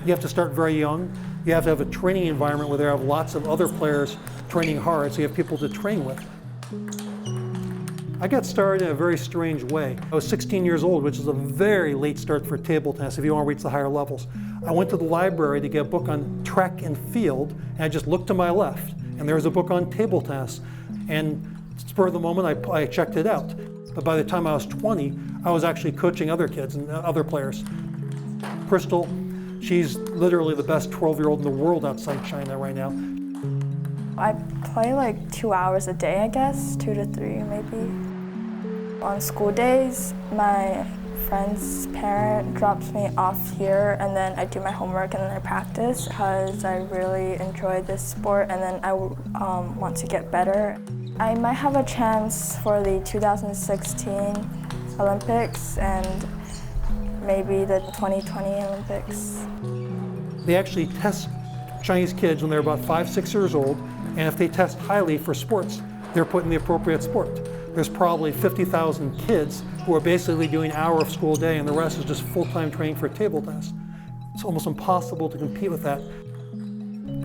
You have to start very young. You have to have a training environment where there are lots of other players training hard, so you have people to train with. I got started in a very strange way. I was 16 years old, which is a very late start for table tennis if you want to reach the higher levels. I went to the library to get a book on track and field, and I just looked to my left, and there was a book on table tennis. And spur of the moment, I checked it out. But by the time I was 20, I was actually coaching other kids and other players. Crystal, she's literally the best 12-year-old in the world outside China right now. I play like 2 hours a day, I guess, 2 to 3 maybe. On school days, my friend's parent drops me off here, and then I do my homework and then I practice because I really enjoy this sport and then I want to get better. I might have a chance for the 2016 Olympics and maybe the 2020 Olympics. They actually test Chinese kids when they're about 5, 6 years old, and if they test highly for sports, they're put in the appropriate sport. There's probably 50,000 kids who are basically doing an hour of school a day, and the rest is just full-time training for table tennis. It's almost impossible to compete with that.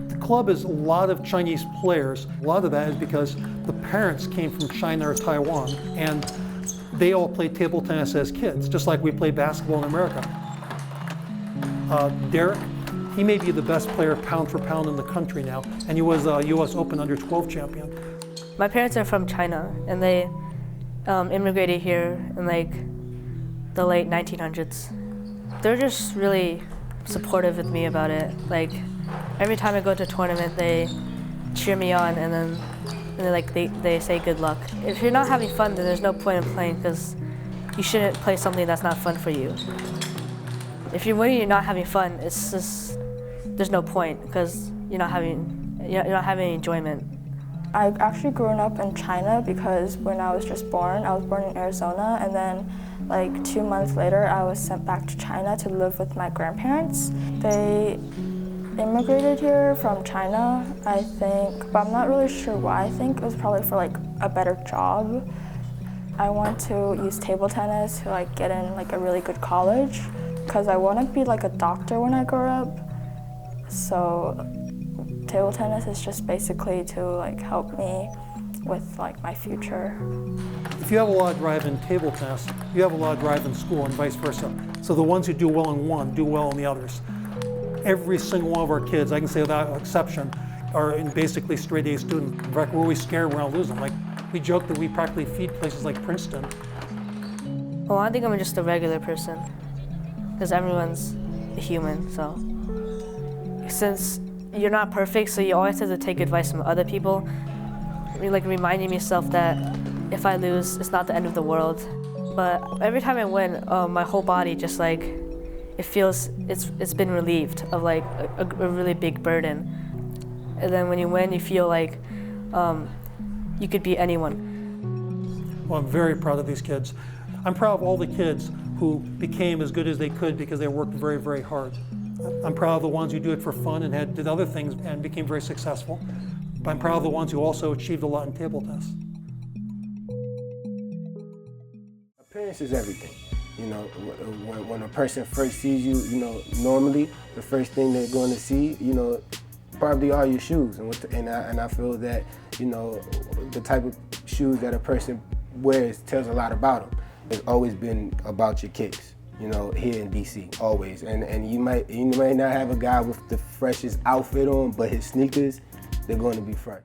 The club is a lot of Chinese players. A lot of that is because the parents came from China or Taiwan, and they all played table tennis as kids, just like we play basketball in America. Derek, he may be the best player pound for pound in the country now, and he was a US Open under-12 champion. My parents are from China, and they immigrated here in like the late 1900s. They're just really supportive with me about it. Like every time I go to a tournament, they cheer me on, and then they say good luck. If you're not having fun, then there's no point in playing because you shouldn't play something that's not fun for you. If you're winning, you're not having fun. It's just there's no point because you're not having enjoyment. I actually grew up in China because when I was just born, I was born in Arizona, and then like 2 months later I was sent back to China to live with my grandparents. They immigrated here from China, I think, but I'm not really sure why. I think it was probably for like a better job. I want to use table tennis to like get in like a really good college because I want to be like a doctor when I grow up. So table tennis is just basically to like help me with like my future. If you have a lot of drive in table tennis, you have a lot of drive in school and vice versa. So the ones who do well in one do well in the others. Every single one of our kids, I can say without exception, are in basically straight A students. In fact, we're always scared we're gonna lose them. Like we joke that we practically feed places like Princeton. Well, I think I'm just a regular person because everyone's a human, so. Since you're not perfect, so you always have to take advice from other people. Like reminding myself that if I lose, it's not the end of the world. But every time I win, my whole body just like, it feels, it's been relieved of like a really big burden. And then when you win, you feel like you could beat anyone. Well, I'm very proud of these kids. I'm proud of all the kids who became as good as they could because they worked very, very hard. I'm proud of the ones who do it for fun and did other things and became very successful. But I'm proud of the ones who also achieved a lot in table tennis. Appearance is everything. You know, when a person first sees you, you know, normally the first thing they're going to see, you know, probably are your shoes. And I feel that, you know, the type of shoes that a person wears tells a lot about them. It's always been about your kicks. You know, here in DC, always. And you might not have a guy with the freshest outfit on, but his sneakers, they're going to be fresh.